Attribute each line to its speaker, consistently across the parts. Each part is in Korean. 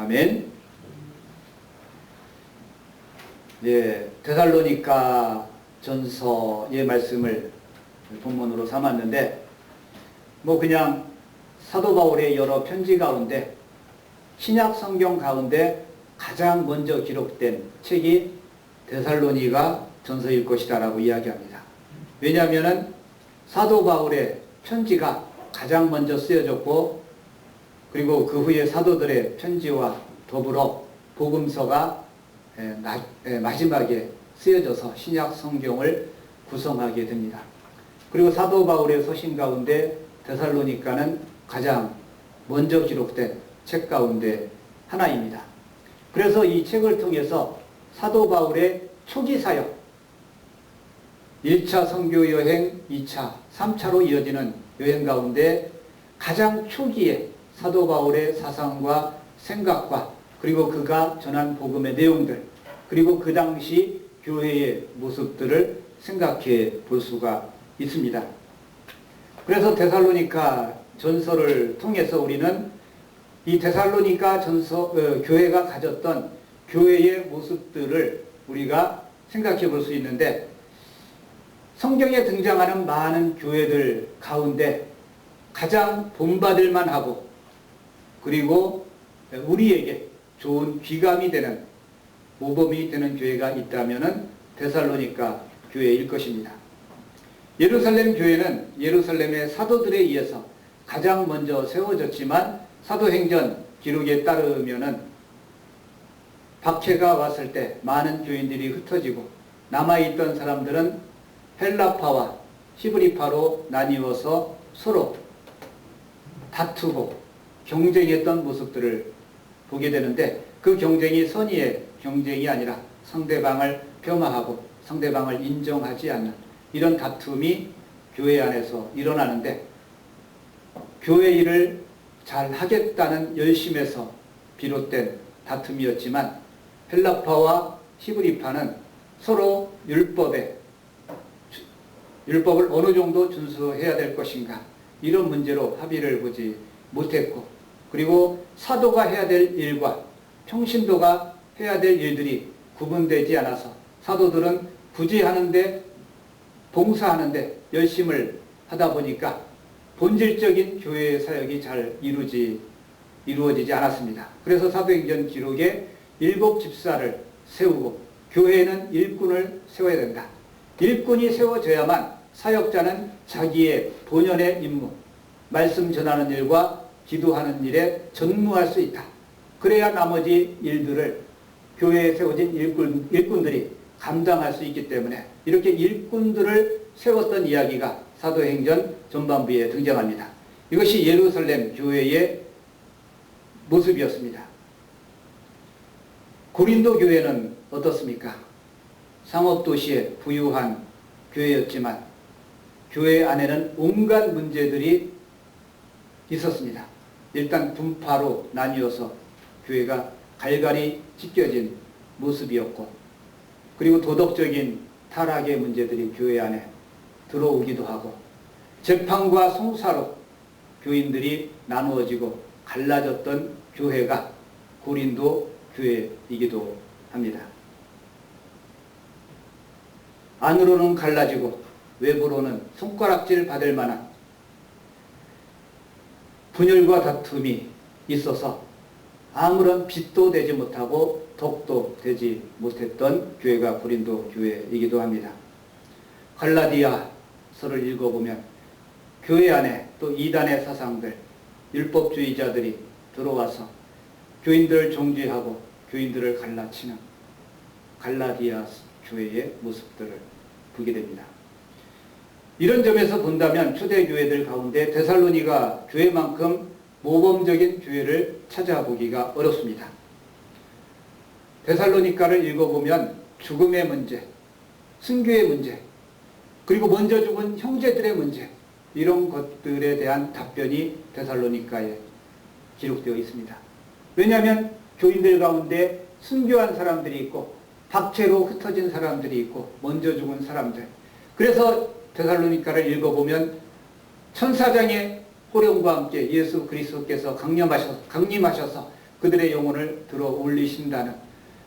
Speaker 1: 아멘. 예, 데살로니가 전서의 말씀을 본문으로 삼았는데, 그냥 사도 바울의 여러 편지 가운데 신약 성경 가운데 가장 먼저 기록된 책이 데살로니가 전서일 것이다라고 이야기합니다. 왜냐하면 사도 바울의 편지가 가장 먼저 쓰여졌고, 그리고 그 후에 사도들의 편지와 더불어 복음서가 마지막에 쓰여져서 신약 성경을 구성하게 됩니다. 그리고 사도 바울의 서신 가운데 데살로니가는 가장 먼저 기록된 책 가운데 하나입니다. 그래서 이 책을 통해서 사도 바울의 초기 사역, 1차 선교 여행, 2차, 3차로 이어지는 여행 가운데 가장 초기에 사도 바울의 사상과 생각과 그리고 그가 전한 복음의 내용들, 그리고 그 당시 교회의 모습들을 생각해 볼 수가 있습니다. 그래서 데살로니가 전서를 통해서 우리는 이 데살로니가 전서, 교회가 가졌던 교회의 모습들을 우리가 생각해 볼 수 있는데, 성경에 등장하는 많은 교회들 가운데 가장 본받을 만하고 그리고 우리에게 좋은 귀감이 되는, 모범이 되는 교회가 있다면 데살로니가 교회일 것입니다. 예루살렘 교회는 예루살렘의 사도들에 의해서 가장 먼저 세워졌지만, 사도행전 기록에 따르면은 박해가 왔을 때 많은 교인들이 흩어지고 남아있던 사람들은 헬라파와 히브리파로 나뉘어서 서로 다투고 경쟁했던 모습들을 보게 되는데, 그 경쟁이 선의의 경쟁이 아니라 상대방을 폄하하고 상대방을 인정하지 않는 이런 다툼이 교회 안에서 일어나는데, 교회 일을 잘 하겠다는 열심에서 비롯된 다툼이었지만, 헬라파와 히브리파는 서로 율법을 어느 정도 준수해야 될 것인가, 이런 문제로 합의를 보지 못했고, 그리고 사도가 해야 될 일과 평신도가 해야 될 일들이 구분되지 않아서 사도들은 굳이 하는데, 봉사하는데 열심을 하다 보니까 본질적인 교회의 사역이 잘 이루어지지 않았습니다. 그래서 사도행전 기록에 7 집사를 세우고 교회에는 일꾼을 세워야 된다. 일꾼이 세워져야만 사역자는 자기의 본연의 임무, 말씀 전하는 일과 기도하는 일에 전무할 수 있다. 그래야 나머지 일들을 교회에 세워진 일꾼들이 감당할 수 있기 때문에 이렇게 일꾼들을 세웠던 이야기가 사도행전 전반부에 등장합니다. 이것이 예루살렘 교회의 모습이었습니다. 고린도 교회는 어떻습니까? 상업도시의 부유한 교회였지만 교회 안에는 온갖 문제들이 있었습니다. 일단 분파로 나뉘어서 교회가 갈갈이 찢겨진 모습이었고, 그리고 도덕적인 타락의 문제들이 교회 안에 들어오기도 하고, 재판과 송사로 교인들이 나누어지고 갈라졌던 교회가 고린도 교회이기도 합니다. 안으로는 갈라지고 외부로는 손가락질 받을 만한 분열과 다툼이 있어서 아무런 빛도 되지 못하고 덕도 되지 못했던 교회가 고린도 교회이기도 합니다. 갈라디아서를 읽어보면 교회 안에 또 이단의 사상들, 율법주의자들이 들어와서 교인들을 정죄하고 교인들을 갈라치는 갈라디아 교회의 모습들을 보게 됩니다. 이런 점에서 본다면 초대교회들 가운데 데살로니가 교회만큼 모범적인 교회를 찾아보기가 어렵습니다. 데살로니가를 읽어보면 죽음의 문제, 순교의 문제, 그리고 먼저 죽은 형제들의 문제, 이런 것들에 대한 답변이 데살로니가에 기록되어 있습니다. 왜냐하면 교인들 가운데 순교한 사람들이 있고 박해로 흩어진 사람들이 있고 먼저 죽은 사람들, 그래서 데살로니가를 읽어보면 천사장의 호령과 함께 예수 그리스도께서 강림하셔서 그들의 영혼을 들어 올리신다는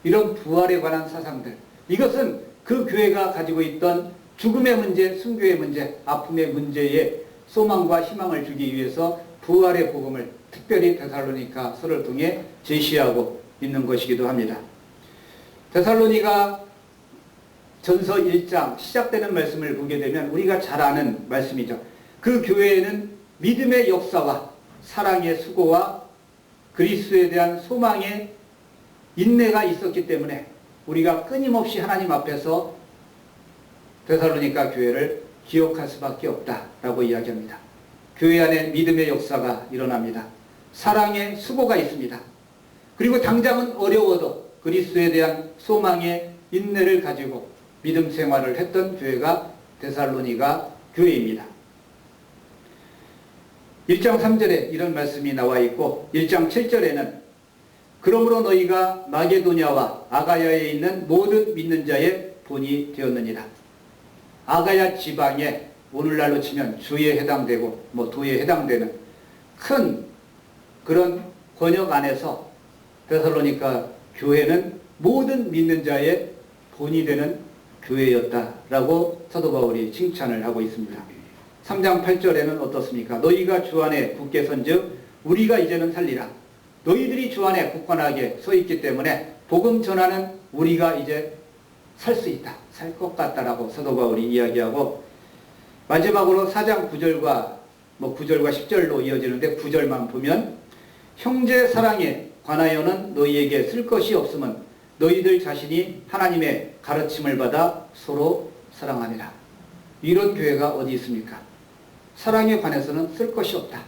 Speaker 1: 이런 부활에 관한 사상들, 이것은 그 교회가 가지고 있던 죽음의 문제, 순교의 문제, 아픔의 문제에 소망과 희망을 주기 위해서 부활의 복음을 특별히 데살로니가서를 통해 제시하고 있는 것이기도 합니다. 데살로니가 전서 1장 시작되는 말씀을 보게 되면 우리가 잘 아는 말씀이죠. 그 교회에는 믿음의 역사와 사랑의 수고와 그리스도에 대한 소망의 인내가 있었기 때문에 우리가 끊임없이 하나님 앞에서 데살로니가 교회를 기억할 수밖에 없다라고 이야기합니다. 교회 안에 믿음의 역사가 일어납니다. 사랑의 수고가 있습니다. 그리고 당장은 어려워도 그리스도에 대한 소망의 인내를 가지고 믿음 생활을 했던 교회가 데살로니가 교회입니다. 1장 3절에 이런 말씀이 나와 있고 1장 7절에는 그러므로 너희가 마게도냐와 아가야에 있는 모든 믿는 자의 본이 되었느니라. 아가야 지방에 오늘날로 치면 주에 해당되고 도에 해당되는 큰 그런 권역 안에서 데살로니가 교회는 모든 믿는 자의 본이 되는 교회였다라고 사도 바울이 칭찬을 하고 있습니다. 3장 8절에는 어떻습니까? 너희가 주 안에 굳게 선즉 우리가 이제는 살리라. 너희들이 주 안에 굳건하게 서 있기 때문에 복음 전하는 우리가 이제 살 수 있다. 살 것 같다라고 사도 바울이 이야기하고 마지막으로 4장 9절과 9절과 10절로 이어지는데 9절만 보면 형제 사랑에 관하여는 너희에게 쓸 것이 없으면 너희들 자신이 하나님의 가르침을 받아 서로 사랑하니라. 이런 교회가 어디 있습니까? 사랑에 관해서는 쓸 것이 없다.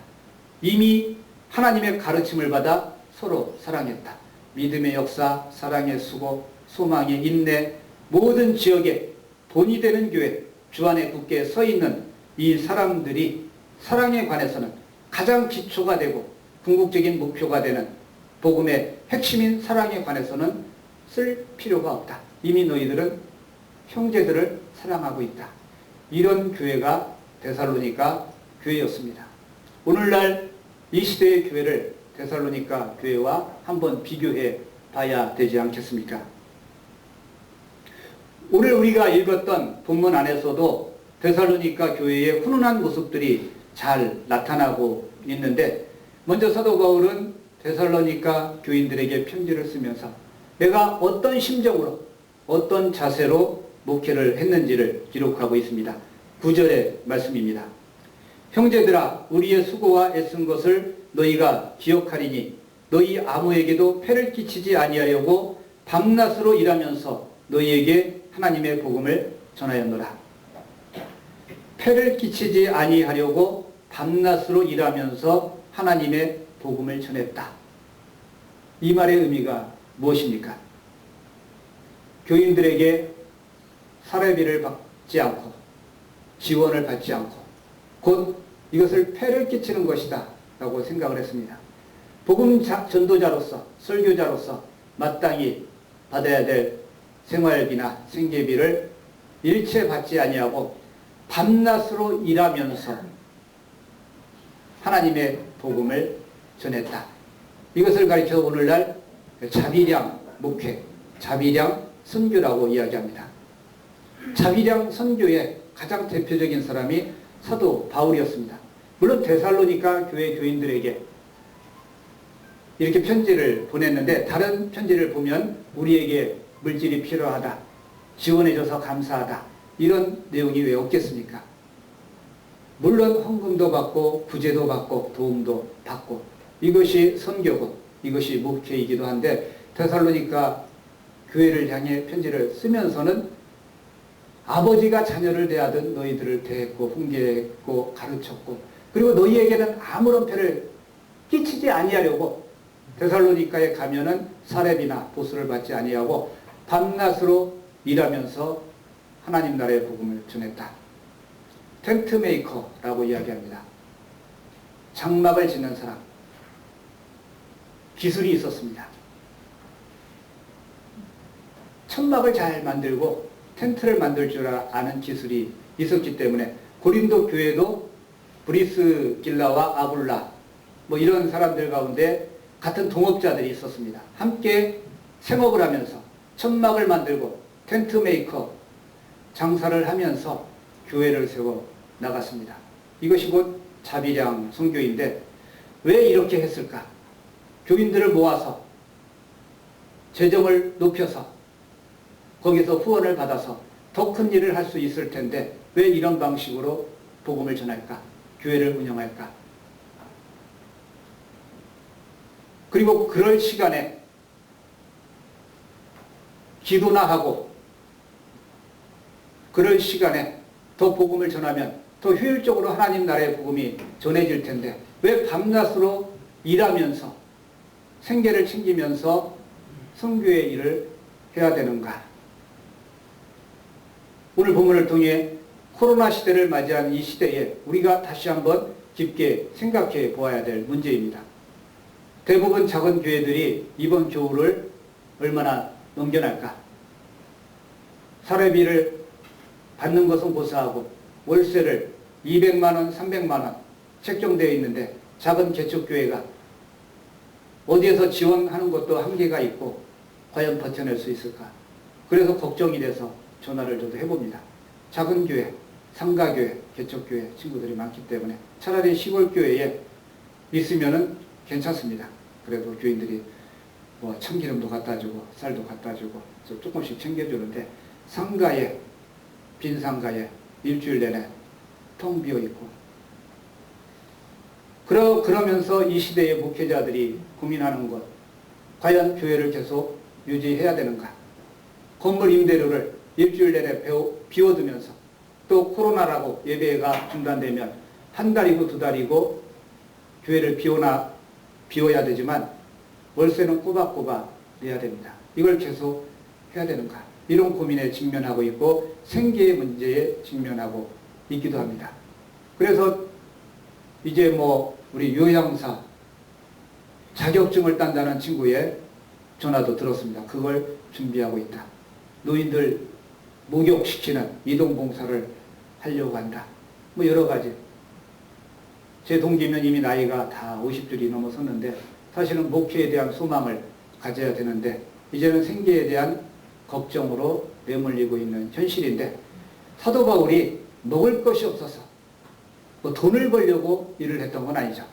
Speaker 1: 이미 하나님의 가르침을 받아 서로 사랑했다. 믿음의 역사, 사랑의 수고, 소망의 인내, 모든 지역에 본이 되는 교회, 주 안에 굳게 서 있는 이 사람들이 사랑에 관해서는 가장 기초가 되고 궁극적인 목표가 되는 복음의 핵심인 사랑에 관해서는 쓸 필요가 없다. 이미 너희들은 형제들을 사랑하고 있다. 이런 교회가 데살로니가 교회였습니다. 오늘날 이 시대의 교회를 데살로니가 교회와 한번 비교해 봐야 되지 않겠습니까? 오늘 우리가 읽었던 본문 안에서도 데살로니가 교회의 훈훈한 모습들이 잘 나타나고 있는데 먼저 사도 바울은 데살로니가 교인들에게 편지를 쓰면서 내가 어떤 심정으로 어떤 자세로 목회를 했는지를 기록하고 있습니다. 9절의 말씀입니다. 형제들아 우리의 수고와 애쓴 것을 너희가 기억하리니 너희 아무에게도 폐를 끼치지 아니하려고 밤낮으로 일하면서 너희에게 하나님의 복음을 전하였노라. 폐를 끼치지 아니하려고 밤낮으로 일하면서 하나님의 복음을 전했다. 이 말의 의미가 무엇입니까? 교인들에게 사례비를 받지 않고 지원을 받지 않고 곧 이것을 폐를 끼치는 것이다 라고 생각을 했습니다. 복음 전도자로서 설교자로서 마땅히 받아야 될 생활비나 생계비를 일체 받지 아니하고 밤낮으로 일하면서 하나님의 복음을 전했다. 이것을 가리켜 오늘날 자비량 목회, 자비량 선교라고 이야기합니다. 자비량 선교의 가장 대표적인 사람이 사도 바울이었습니다. 물론 데살로니가 교회 교인들에게 이렇게 편지를 보냈는데 다른 편지를 보면 우리에게 물질이 필요하다, 지원해줘서 감사하다 이런 내용이 왜 없겠습니까? 물론 헌금도 받고 구제도 받고 도움도 받고 이것이 선교고 이것이 목회이기도 한데 데살로니가 교회를 향해 편지를 쓰면서는 아버지가 자녀를 대하듯 너희들을 대했고 훈계했고 가르쳤고 그리고 너희에게는 아무런 폐를 끼치지 아니하려고 데살로니가에 가면은 사례비나 보수를 받지 아니하고 밤낮으로 일하면서 하나님 나라의 복음을 전했다. 텐트 메이커라고 이야기합니다. 장막을 짓는 사람. 기술이 있었습니다. 천막을 잘 만들고 텐트를 만들 줄 아는 기술이 있었기 때문에 고린도 교회도 브리스길라와 아굴라 이런 사람들 가운데 같은 동업자들이 있었습니다. 함께 생업을 하면서 천막을 만들고 텐트 메이커 장사를 하면서 교회를 세워 나갔습니다. 이것이 곧 자비량 선교인데 왜 이렇게 했을까? 교인들을 모아서 재정을 높여서 거기서 후원을 받아서 더 큰 일을 할 수 있을 텐데 왜 이런 방식으로 복음을 전할까? 교회를 운영할까? 그리고 그럴 시간에 기도나 하고 그럴 시간에 더 복음을 전하면 더 효율적으로 하나님 나라의 복음이 전해질 텐데 왜 밤낮으로 일하면서 생계를 챙기면서 선교의 일을 해야 되는가? 오늘 본문을 통해 코로나 시대를 맞이한 이 시대에 우리가 다시 한번 깊게 생각해 보아야 될 문제입니다. 대부분 작은 교회들이 이번 겨울을 얼마나 넘겨날까? 사례비를 받는 것은 고사하고 월세를 200만 원, 300만 원 책정되어 있는데 작은 개척교회가 어디에서 지원하는 것도 한계가 있고 과연 버텨낼 수 있을까? 그래서 걱정이 돼서 전화를 저도 해봅니다. 작은 교회, 상가교회, 개척교회 친구들이 많기 때문에 차라리 시골교회에 있으면은 괜찮습니다. 그래도 교인들이 뭐 참기름도 갖다 주고 쌀도 갖다 주고 조금씩 챙겨주는데 상가에, 빈 상가에 일주일 내내 텅 비어 있고 그러면서 이 시대의 목회자들이 고민하는 것, 과연 교회를 계속 유지해야 되는가? 건물 임대료를 일주일 내내 비워두면서 또 코로나라고 예배가 중단되면 한 달이고 두 달이고 교회를 비워야 되지만 월세는 꼬박꼬박 내야 됩니다. 이걸 계속 해야 되는가? 이런 고민에 직면하고 있고 생계의 문제에 직면하고 있기도 합니다. 그래서 이제 우리 요양사 자격증을 딴다는 친구의 전화도 들었습니다. 그걸 준비하고 있다. 노인들 목욕시키는 이동봉사를 하려고 한다. 여러 가지. 제 동기면 이미 나이가 다 50줄이 넘어섰는데 사실은 목회에 대한 소망을 가져야 되는데 이제는 생계에 대한 걱정으로 내몰리고 있는 현실인데 사도 바울이 먹을 것이 없어서 돈을 벌려고 일을 했던 건 아니죠.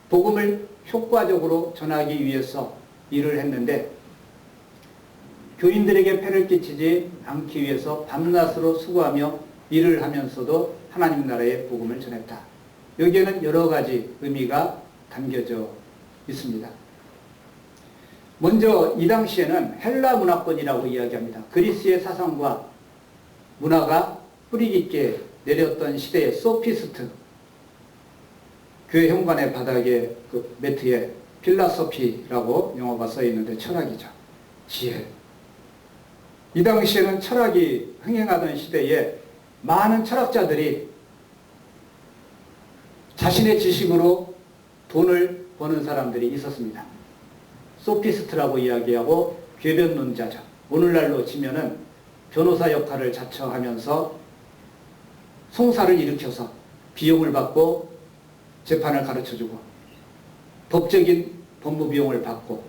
Speaker 1: 복음을 효과적으로 전하기 위해서 일을 했는데 교인들에게 폐를 끼치지 않기 위해서 밤낮으로 수고하며 일을 하면서도 하나님 나라의 복음을 전했다. 여기에는 여러 가지 의미가 담겨져 있습니다. 먼저 이 당시에는 헬라 문화권이라고 이야기합니다. 그리스의 사상과 문화가 뿌리 깊게 내렸던 시대의 소피스트, 교회 현관의 바닥에 그 매트에 필라소피라고 영어가 써 있는데 철학이죠. 지혜. 이 당시에는 철학이 흥행하던 시대에 많은 철학자들이 자신의 지식으로 돈을 버는 사람들이 있었습니다. 소피스트라고 이야기하고 궤변론자죠. 오늘날로 치면은 변호사 역할을 자처하면서 송사를 일으켜서 비용을 받고 재판을 가르쳐주고 법적인 법무 비용을 받고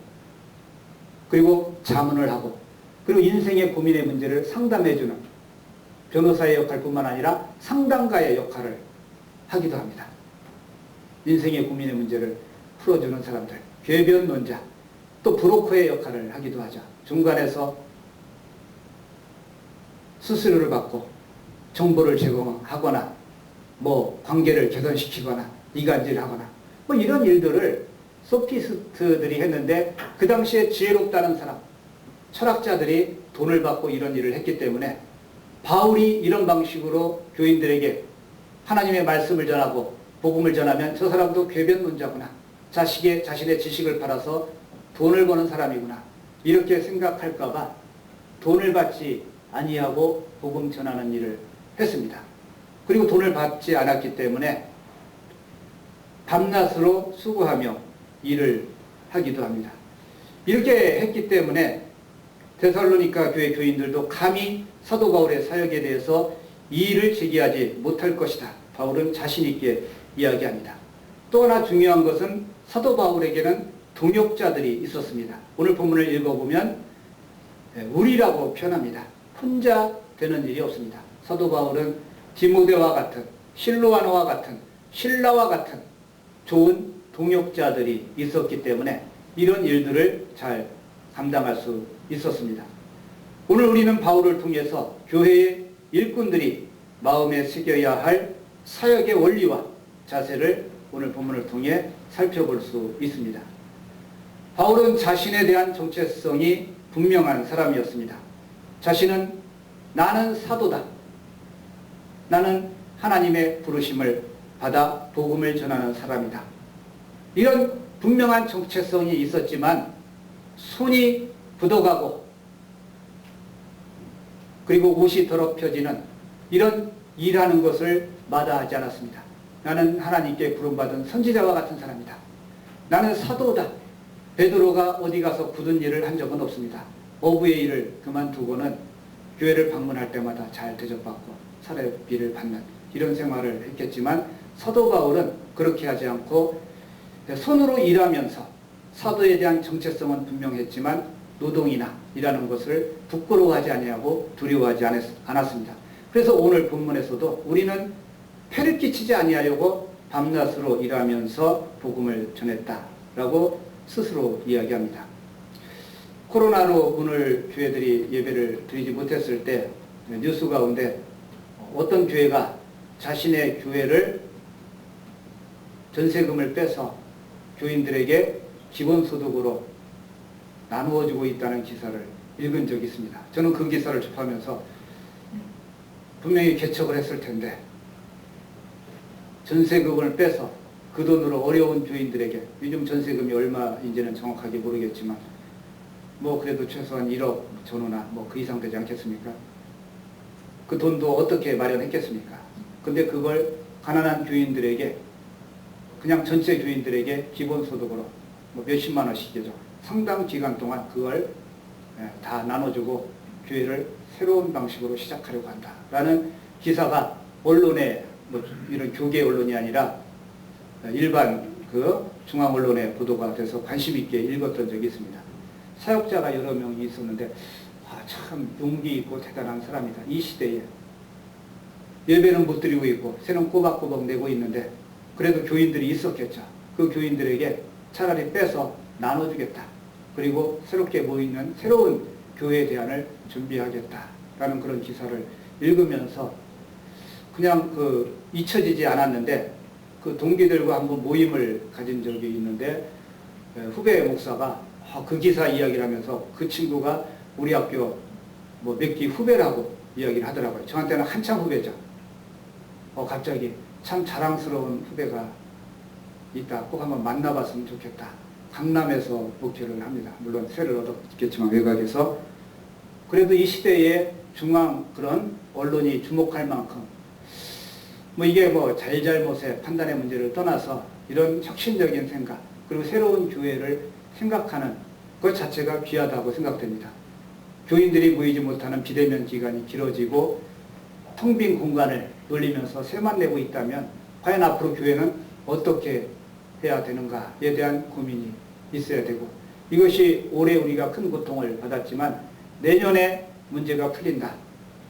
Speaker 1: 그리고 자문을 하고 그리고 인생의 고민의 문제를 상담해주는 변호사의 역할뿐만 아니라 상담가의 역할을 하기도 합니다. 인생의 고민의 문제를 풀어주는 사람들, 궤변론자, 또 브로커의 역할을 하기도 하죠. 중간에서 수수료를 받고 정보를 제공하거나 관계를 개선시키거나 이간질하거나 이런 일들을 소피스트들이 했는데 그 당시에 지혜롭다는 사람, 철학자들이 돈을 받고 이런 일을 했기 때문에 바울이 이런 방식으로 교인들에게 하나님의 말씀을 전하고 복음을 전하면 저 사람도 궤변론자구나. 자신의 지식을 팔아서 돈을 버는 사람이구나. 이렇게 생각할까봐 돈을 받지 아니하고 복음 전하는 일을 했습니다. 그리고 돈을 받지 않았기 때문에 밤낮으로 수고하며 일을 하기도 합니다. 이렇게 했기 때문에 데살로니가 교회 교인들도 감히 사도 바울의 사역에 대해서 이의를 제기하지 못할 것이다. 바울은 자신 있게 이야기합니다. 또 하나 중요한 것은 사도 바울에게는 동역자들이 있었습니다. 오늘 본문을 읽어보면 우리라고 표현합니다. 혼자 되는 일이 없습니다. 사도 바울은 디모데와 같은, 실로아노와 같은, 신라와 같은 좋은 동역자들이 있었기 때문에 이런 일들을 잘 감당할 수 있었습니다. 오늘 우리는 바울을 통해서 교회의 일꾼들이 마음에 새겨야 할 사역의 원리와 자세를 오늘 본문을 통해 살펴볼 수 있습니다. 바울은 자신에 대한 정체성이 분명한 사람이었습니다. 자신은 나는 사도다. 나는 하나님의 부르심을 받아 복음을 전하는 사람이다. 이런 분명한 정체성이 있었지만 손이 굳어가고 그리고 옷이 더럽혀지는 이런 일하는 것을 마다하지 않았습니다. 나는 하나님께 부름받은 선지자와 같은 사람이다. 나는 사도다. 베드로가 어디 가서 굳은 일을 한 적은 없습니다. 어부의 일을 그만두고는 교회를 방문할 때마다 잘 대접받고 사례비를 받는 이런 생활을 했겠지만 사도 바울은 그렇게 하지 않고 손으로 일하면서 사도에 대한 정체성은 분명했지만 노동이나 일하는 것을 부끄러워하지 아니하고 두려워하지 않았습니다. 그래서 오늘 본문에서도 우리는 폐를 끼치지 아니하려고 밤낮으로 일하면서 복음을 전했다라고 스스로 이야기합니다. 코로나로 오늘 교회들이 예배를 드리지 못했을 때 뉴스 가운데 어떤 교회가 자신의 교회를 전세금을 빼서 교인들에게 기본소득으로 나누어주고 있다는 기사를 읽은 적이 있습니다. 저는 그 기사를 접하면서 분명히 개척을 했을 텐데 전세금을 빼서 그 돈으로 어려운 교인들에게, 요즘 전세금이 얼마인지는 정확하게 모르겠지만 뭐 그래도 최소한 1억 전후나 뭐 그 이상 되지 않겠습니까? 그 돈도 어떻게 마련했겠습니까? 근데 그걸 가난한 교인들에게, 그냥 전체 교인들에게 기본소득으로 뭐 몇십만 원씩이죠. 상당 기간 동안 그걸 다 나눠주고 교회를 새로운 방식으로 시작하려고 한다라는 기사가 언론에, 뭐 이런 교계 언론이 아니라 일반 그 중앙 언론에 보도가 돼서 관심 있게 읽었던 적이 있습니다. 사역자가 여러 명이 있었는데 참 용기 있고 대단한 사람이다. 이 시대에 예배는 못 드리고 있고 새는 꼬박꼬박 내고 있는데 그래도 교인들이 있었겠죠. 그 교인들에게 차라리 빼서 나눠주겠다. 그리고 새롭게 모이는 새로운 교회 대안을 준비하겠다라는 그런 기사를 읽으면서 그냥 잊혀지지 않았는데 그 동기들과 한번 모임을 가진 적이 있는데 후배 목사가 그 기사 이야기를 하면서 그 친구가 우리 학교 뭐 몇 기 후배라고 이야기를 하더라고요. 저한테는 한참 후배죠. 갑자기 참 자랑스러운 후배가 있다. 꼭 한번 만나봤으면 좋겠다. 강남에서 목회를 합니다. 물론 세를 얻었겠지만 외곽에서. 그래도 이 시대에 중앙 그런 언론이 주목할 만큼 뭐 이게 뭐 잘잘못의 판단의 문제를 떠나서 이런 혁신적인 생각 그리고 새로운 교회를 생각하는 것 자체가 귀하다고 생각됩니다. 교인들이 모이지 못하는 비대면 기간이 길어지고 텅 빈 공간을 놀리면서 세만 내고 있다면 과연 앞으로 교회는 어떻게 해야 되는가에 대한 고민이 있어야 되고, 이것이 올해 우리가 큰 고통을 받았지만 내년에 문제가 풀린다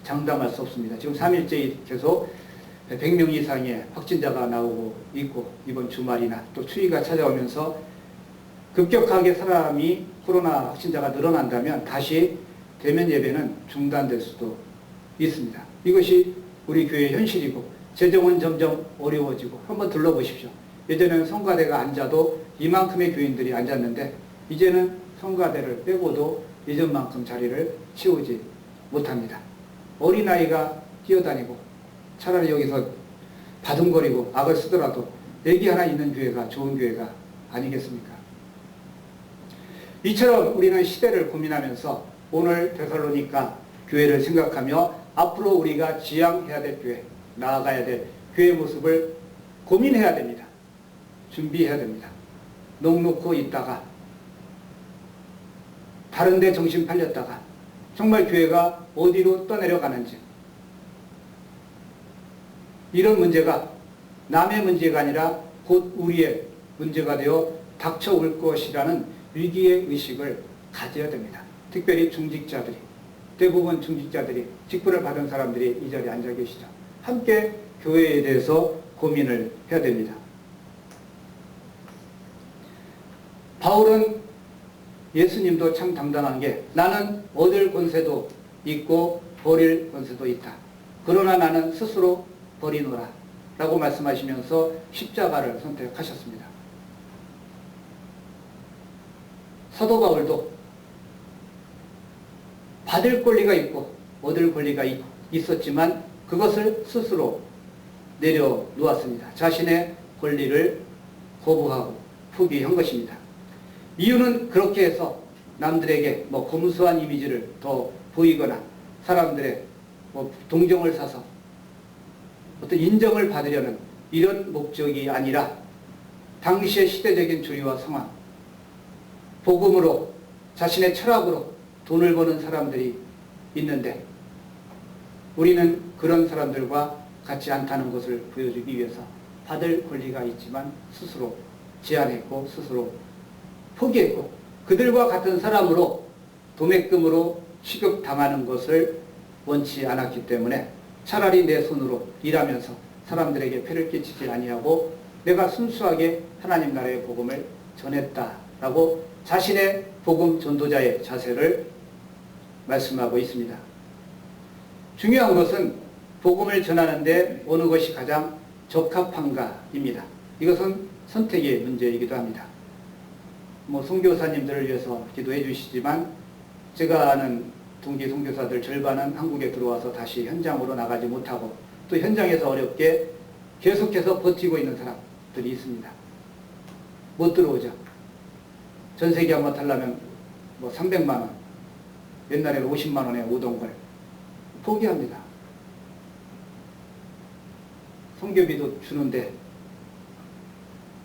Speaker 1: 장담할 수 없습니다. 지금 3일째 계속 100명 이상의 확진자가 나오고 있고 이번 주말이나 또 추위가 찾아오면서 급격하게 사람이 코로나 확진자가 늘어난다면 다시 대면 예배는 중단될 수도 있습니다. 이것이 우리 교회의 현실이고 재정은 점점 어려워지고 한번 둘러보십시오. 예전에는 성가대가 앉아도 이만큼의 교인들이 앉았는데 이제는 성가대를 빼고도 예전만큼 자리를 채우지 못합니다. 어린아이가 뛰어다니고 차라리 여기서 바둥거리고 악을 쓰더라도 내기 하나 있는 교회가 좋은 교회가 아니겠습니까? 이처럼 우리는 시대를 고민하면서 오늘 데살로니가 교회를 생각하며 앞으로 우리가 지향해야 될 교회, 나아가야 될 교회 모습을 고민해야 됩니다. 준비해야 됩니다. 넋놓고 있다가 다른 데 정신 팔렸다가 정말 교회가 어디로 떠내려가는지, 이런 문제가 남의 문제가 아니라 곧 우리의 문제가 되어 닥쳐올 것이라는 위기의 의식을 가져야 됩니다. 특별히 중직자들이, 대부분 중직자들이, 직분을 받은 사람들이 이 자리에 앉아 계시죠. 함께 교회에 대해서 고민을 해야 됩니다. 바울은 예수님도 참 당당한 게 나는 얻을 권세도 있고 버릴 권세도 있다. 그러나 나는 스스로 버리노라 라고 말씀하시면서 십자가를 선택하셨습니다. 사도 바울도 받을 권리가 있고 얻을 권리가 있었지만 그것을 스스로 내려놓았습니다. 자신의 권리를 거부하고 포기한 것입니다. 이유는 그렇게 해서 남들에게 검소한 이미지를 더 보이거나 사람들의 동정을 사서 어떤 인정을 받으려는 이런 목적이 아니라 당시의 시대적인 주의와 상황, 복음으로 자신의 철학으로 돈을 버는 사람들이 있는데 우리는 그런 사람들과 같지 않다는 것을 보여주기 위해서 받을 권리가 있지만 스스로 제한했고 스스로 포기했고 그들과 같은 사람으로 도매금으로 취급당하는 것을 원치 않았기 때문에 차라리 내 손으로 일하면서 사람들에게 폐를 끼치지 아니하고 내가 순수하게 하나님 나라의 복음을 전했다라고 자신의 복음 전도자의 자세를 말씀하고 있습니다. 중요한 것은 복음을 전하는데 어느 것이 가장 적합한가입니다. 이것은 선택의 문제이기도 합니다. 선교사님들을 위해서 기도해 주시지만 제가 아는 동기 선교사들 절반은 한국에 들어와서 다시 현장으로 나가지 못하고 또 현장에서 어렵게 계속해서 버티고 있는 사람들이 있습니다. 못 들어오죠. 전세기 한번 타려면 300만 원, 옛날에는 50만 원에 오던 걸 포기합니다. 선교비도 주는데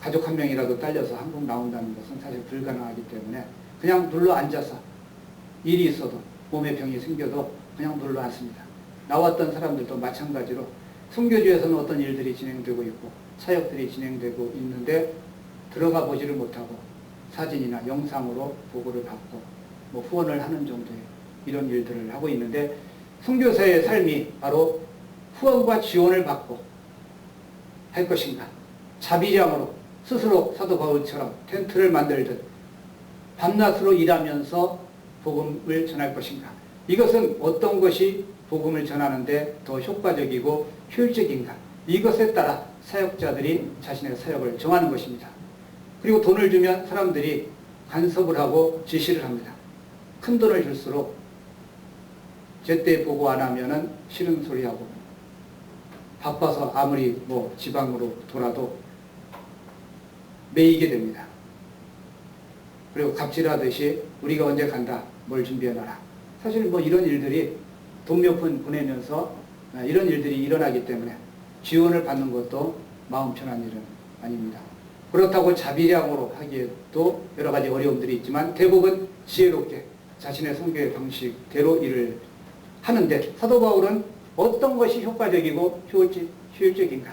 Speaker 1: 가족 한 명이라도 딸려서 한국 나온다는 것은 사실 불가능하기 때문에 그냥 눌러 앉아서 일이 있어도 몸에 병이 생겨도 그냥 눌러 앉습니다. 나왔던 사람들도 마찬가지로 선교지에서는 어떤 일들이 진행되고 있고 사역들이 진행되고 있는데 들어가 보지를 못하고 사진이나 영상으로 보고를 받고 후원을 하는 정도의 이런 일들을 하고 있는데 선교사의 삶이 바로 후원과 지원을 받고 할 것인가, 자비량으로 스스로 사도 바울처럼 텐트를 만들듯 밤낮으로 일하면서 복음을 전할 것인가, 이것은 어떤 것이 복음을 전하는데 더 효과적이고 효율적인가, 이것에 따라 사역자들이 자신의 사역을 정하는 것입니다. 그리고 돈을 주면 사람들이 간섭을 하고 지시를 합니다. 큰 돈을 줄수록 제때 보고 안 하면은 싫은 소리하고 바빠서 아무리 지방으로 돌아도 매이게 됩니다. 그리고 갑질하듯이 우리가 언제 간다, 뭘 준비해놔라. 사실 이런 일들이 돈 몇 푼 보내면서 이런 일들이 일어나기 때문에 지원을 받는 것도 마음 편한 일은 아닙니다. 그렇다고 자비량으로 하기에도 여러 가지 어려움들이 있지만 대부분 지혜롭게 자신의 선교의 방식대로 일을 하는데 사도 바울은 어떤 것이 효과적이고 효율적인가?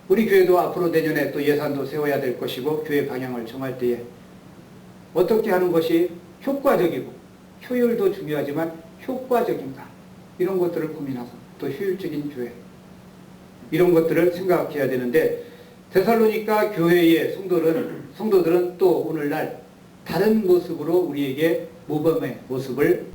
Speaker 1: 우리 교회도 앞으로 내년에 또 예산도 세워야 될 것이고 교회 방향을 정할 때에 어떻게 하는 것이 효과적이고 효율도 중요하지만 효과적인가? 이런 것들을 고민하고 또 효율적인 교회 이런 것들을 생각해야 되는데 데살로니가 교회의 성도들은 또 오늘날 다른 모습으로 우리에게 모범의 모습을